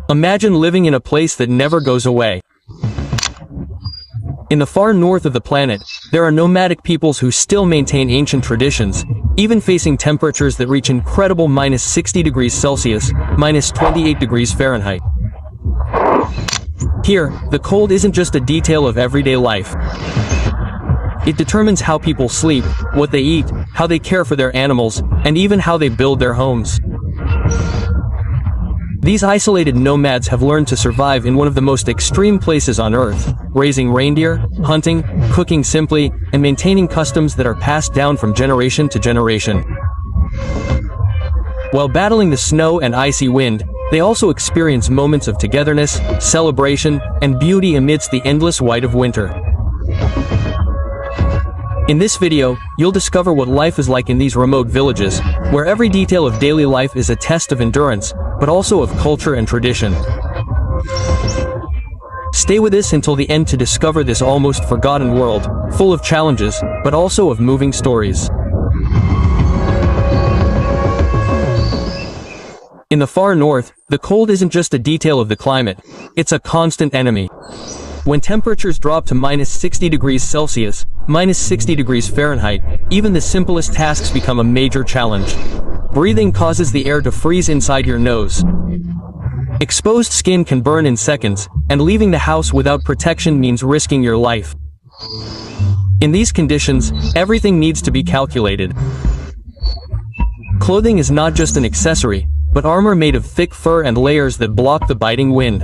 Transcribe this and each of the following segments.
Imagine living in a place that never goes away. In the far north of the planet, there are nomadic peoples who still maintain ancient traditions, even facing temperatures that reach incredible -60 degrees Celsius, -28 degrees Fahrenheit. Here, the cold isn't just a detail of everyday life. It determines how people sleep, what they eat, how they care for their animals, and even how they build their homes. These isolated nomads have learned to survive in one of the most extreme places on Earth, raising reindeer, hunting, cooking simply, and maintaining customs that are passed down from generation to generation. While battling the snow and icy wind, they also experience moments of togetherness, celebration, and beauty amidst the endless white of winter. In this video, you'll discover what life is like in these remote villages, where every detail of daily life is a test of endurance, but also of culture and tradition. Stay with us until the end to discover this almost forgotten world, full of challenges, but also of moving stories. In the far north, the cold isn't just a detail of the climate, it's a constant enemy. When temperatures drop to -60 degrees Celsius, -60 degrees Fahrenheit, even the simplest tasks become a major challenge. Breathing causes the air to freeze inside your nose. Exposed skin can burn in seconds, and leaving the house without protection means risking your life. In these conditions, everything needs to be calculated. Clothing is not just an accessory, but armor made of thick fur and layers that block the biting wind.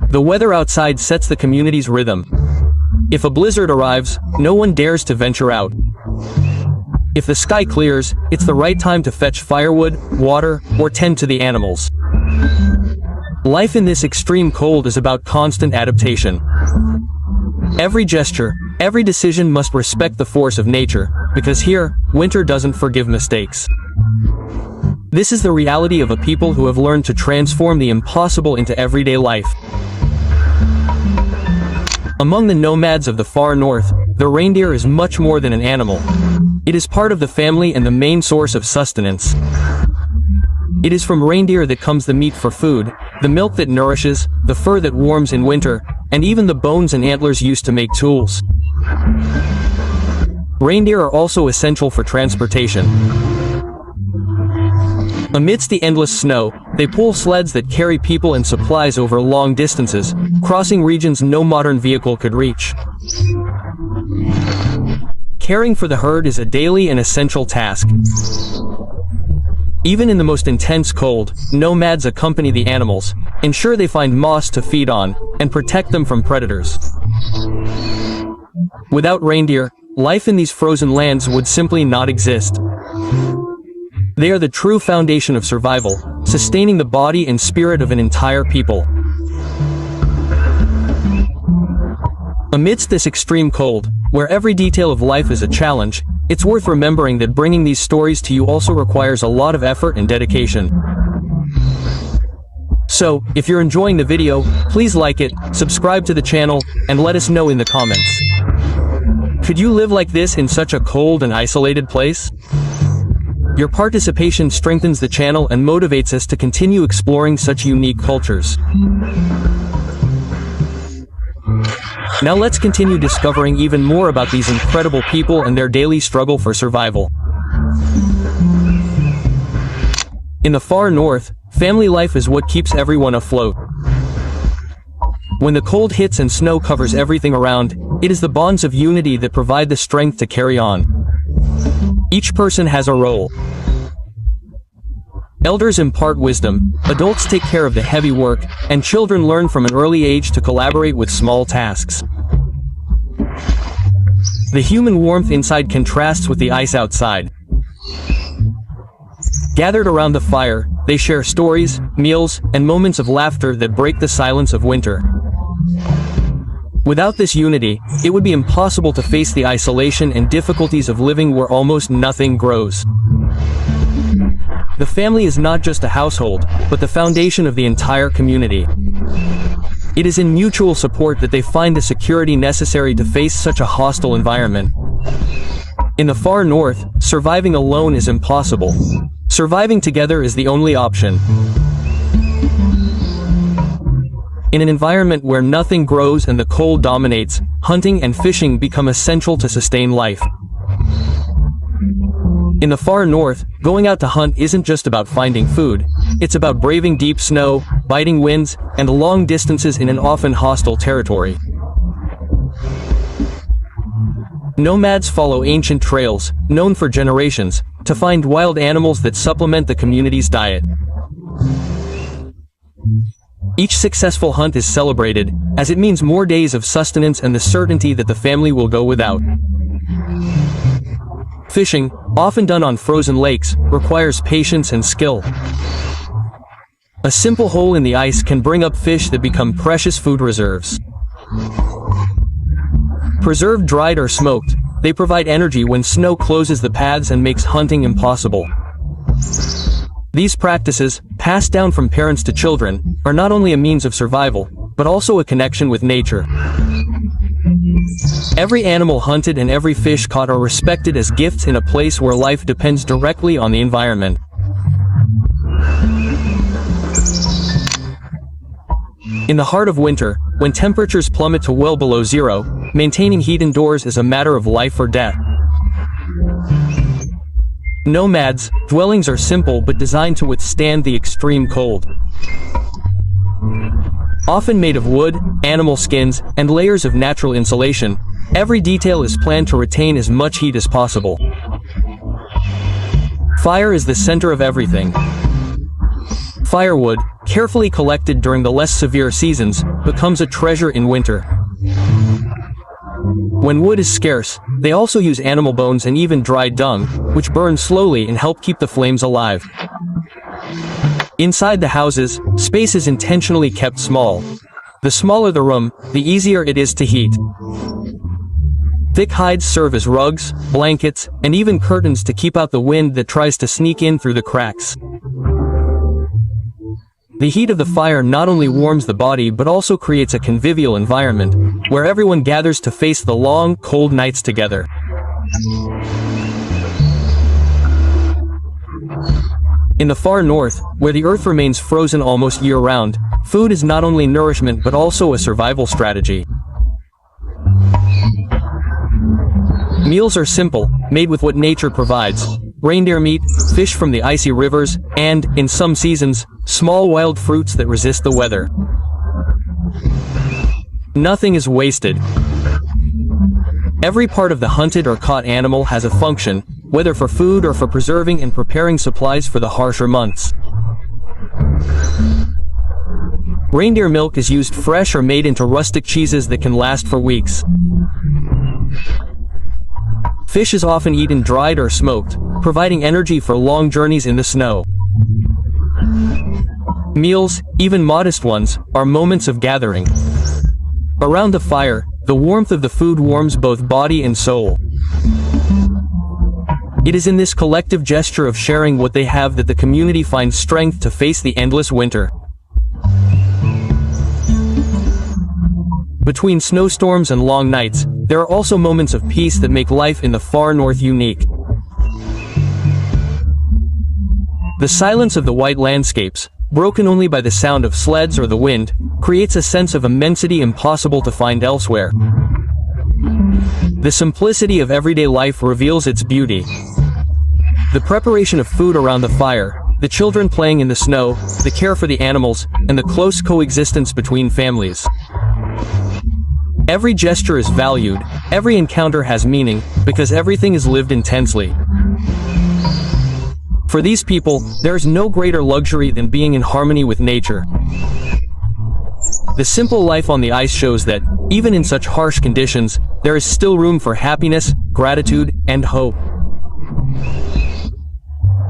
The weather outside sets the community's rhythm. If a blizzard arrives, no one dares to venture out. If the sky clears, it's the right time to fetch firewood, water, or tend to the animals. Life in this extreme cold is about constant adaptation. Every gesture, every decision must respect the force of nature, because here, winter doesn't forgive mistakes. This is the reality of a people who have learned to transform the impossible into everyday life. Among the nomads of the far north, the reindeer is much more than an animal. It is part of the family and the main source of sustenance. It is from reindeer that comes the meat for food, the milk that nourishes, the fur that warms in winter, and even the bones and antlers used to make tools. Reindeer are also essential for transportation. Amidst the endless snow, they pull sleds that carry people and supplies over long distances, crossing regions no modern vehicle could reach. Caring for the herd is a daily and essential task. Even in the most intense cold, nomads accompany the animals, ensure they find moss to feed on, and protect them from predators. Without reindeer, life in these frozen lands would simply not exist. They are the true foundation of survival, sustaining the body and spirit of an entire people. Amidst this extreme cold, where every detail of life is a challenge, it's worth remembering that bringing these stories to you also requires a lot of effort and dedication. So, if you're enjoying the video, please like it, subscribe to the channel, and let us know in the comments. Could you live like this in such a cold and isolated place? Your participation strengthens the channel and motivates us to continue exploring such unique cultures. Now let's continue discovering even more about these incredible people and their daily struggle for survival. In the far north, family life is what keeps everyone afloat. When the cold hits and snow covers everything around, it is the bonds of unity that provide the strength to carry on. Each person has a role. Elders impart wisdom, adults take care of the heavy work, and children learn from an early age to collaborate with small tasks. The human warmth inside contrasts with the ice outside. Gathered around the fire, they share stories, meals, and moments of laughter that break the silence of winter. Without this unity, it would be impossible to face the isolation and difficulties of living where almost nothing grows. The family is not just a household, but the foundation of the entire community. It is in mutual support that they find the security necessary to face such a hostile environment. In the far north, surviving alone is impossible. Surviving together is the only option. In an environment where nothing grows and the cold dominates, hunting and fishing become essential to sustain life. In the far north, going out to hunt isn't just about finding food. It's about braving deep snow, biting winds, and long distances in an often hostile territory. Nomads follow ancient trails, known for generations, to find wild animals that supplement the community's diet. Each successful hunt is celebrated, as it means more days of sustenance and the certainty that the family will go without. Fishing, often done on frozen lakes, requires patience and skill. A simple hole in the ice can bring up fish that become precious food reserves. Preserved, dried, or smoked, they provide energy when snow closes the paths and makes hunting impossible. These practices, passed down from parents to children, are not only a means of survival, but also a connection with nature. Every animal hunted and every fish caught are respected as gifts in a place where life depends directly on the environment. In the heart of winter, when temperatures plummet to well below zero, maintaining heat indoors is a matter of life or death. Nomads' dwellings are simple but designed to withstand the extreme cold. Often made of wood, animal skins, and layers of natural insulation, every detail is planned to retain as much heat as possible. Fire is the center of everything. Firewood, carefully collected during the less severe seasons, becomes a treasure in winter. When wood is scarce, they also use animal bones and even dried dung, which burn slowly and help keep the flames alive. Inside the houses, space is intentionally kept small. The smaller the room, the easier it is to heat. Thick hides serve as rugs, blankets, and even curtains to keep out the wind that tries to sneak in through the cracks. The heat of the fire not only warms the body but also creates a convivial environment, where everyone gathers to face the long, cold nights together. In the far north, where the earth remains frozen almost year-round, food is not only nourishment but also a survival strategy. Meals are simple, made with what nature provides: reindeer meat, fish from the icy rivers, and, in some seasons, small wild fruits that resist the weather. Nothing is wasted. Every part of the hunted or caught animal has a function, whether for food or for preserving and preparing supplies for the harsher months. Reindeer milk is used fresh or made into rustic cheeses that can last for weeks. Fish is often eaten dried or smoked, providing energy for long journeys in the snow. Meals, even modest ones, are moments of gathering. Around the fire, the warmth of the food warms both body and soul. It is in this collective gesture of sharing what they have that the community finds strength to face the endless winter. Between snowstorms and long nights, there are also moments of peace that make life in the far north unique. The silence of the white landscapes, broken only by the sound of sleds or the wind, creates a sense of immensity impossible to find elsewhere. The simplicity of everyday life reveals its beauty. The preparation of food around the fire, the children playing in the snow, the care for the animals, and the close coexistence between families. Every gesture is valued, every encounter has meaning, because everything is lived intensely. For these people, there is no greater luxury than being in harmony with nature. The simple life on the ice shows that, even in such harsh conditions, there is still room for happiness, gratitude, and hope.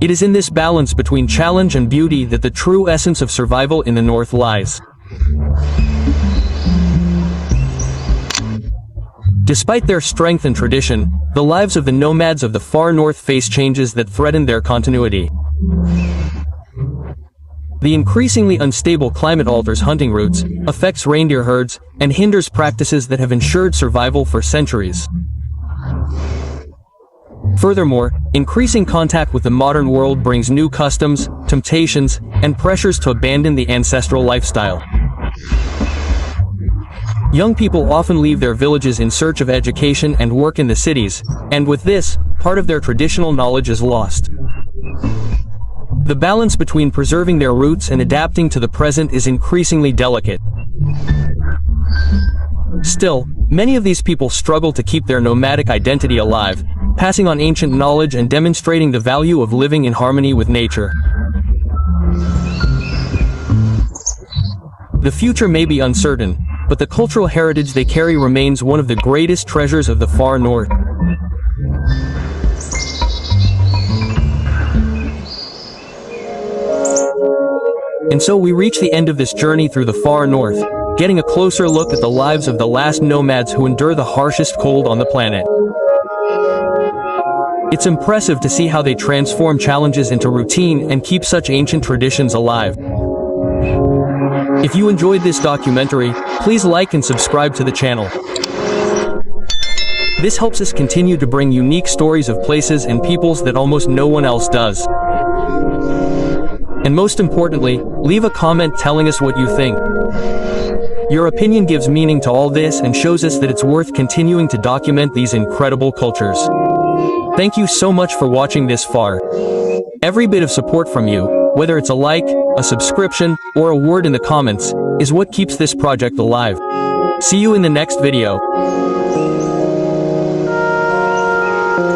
It is in this balance between challenge and beauty that the true essence of survival in the North lies. Despite their strength and tradition, the lives of the nomads of the far north face changes that threaten their continuity. The increasingly unstable climate alters hunting routes, affects reindeer herds, and hinders practices that have ensured survival for centuries. Furthermore, increasing contact with the modern world brings new customs, temptations, and pressures to abandon the ancestral lifestyle. Young people often leave their villages in search of education and work in the cities, and with this, part of their traditional knowledge is lost. The balance between preserving their roots and adapting to the present is increasingly delicate. Still, many of these people struggle to keep their nomadic identity alive, passing on ancient knowledge and demonstrating the value of living in harmony with nature. The future may be uncertain, but the cultural heritage they carry remains one of the greatest treasures of the far north. And so we reach the end of this journey through the far north, getting a closer look at the lives of the last nomads who endure the harshest cold on the planet. It's impressive to see how they transform challenges into routine and keep such ancient traditions alive. If you enjoyed this documentary, please like and subscribe to the channel. This helps us continue to bring unique stories of places and peoples that almost no one else does. And most importantly, leave a comment telling us what you think. Your opinion gives meaning to all this and shows us that it's worth continuing to document these incredible cultures. Thank you so much for watching this far. Every bit of support from you, whether it's a like, a subscription, or a word in the comments, is what keeps this project alive. See you in the next video.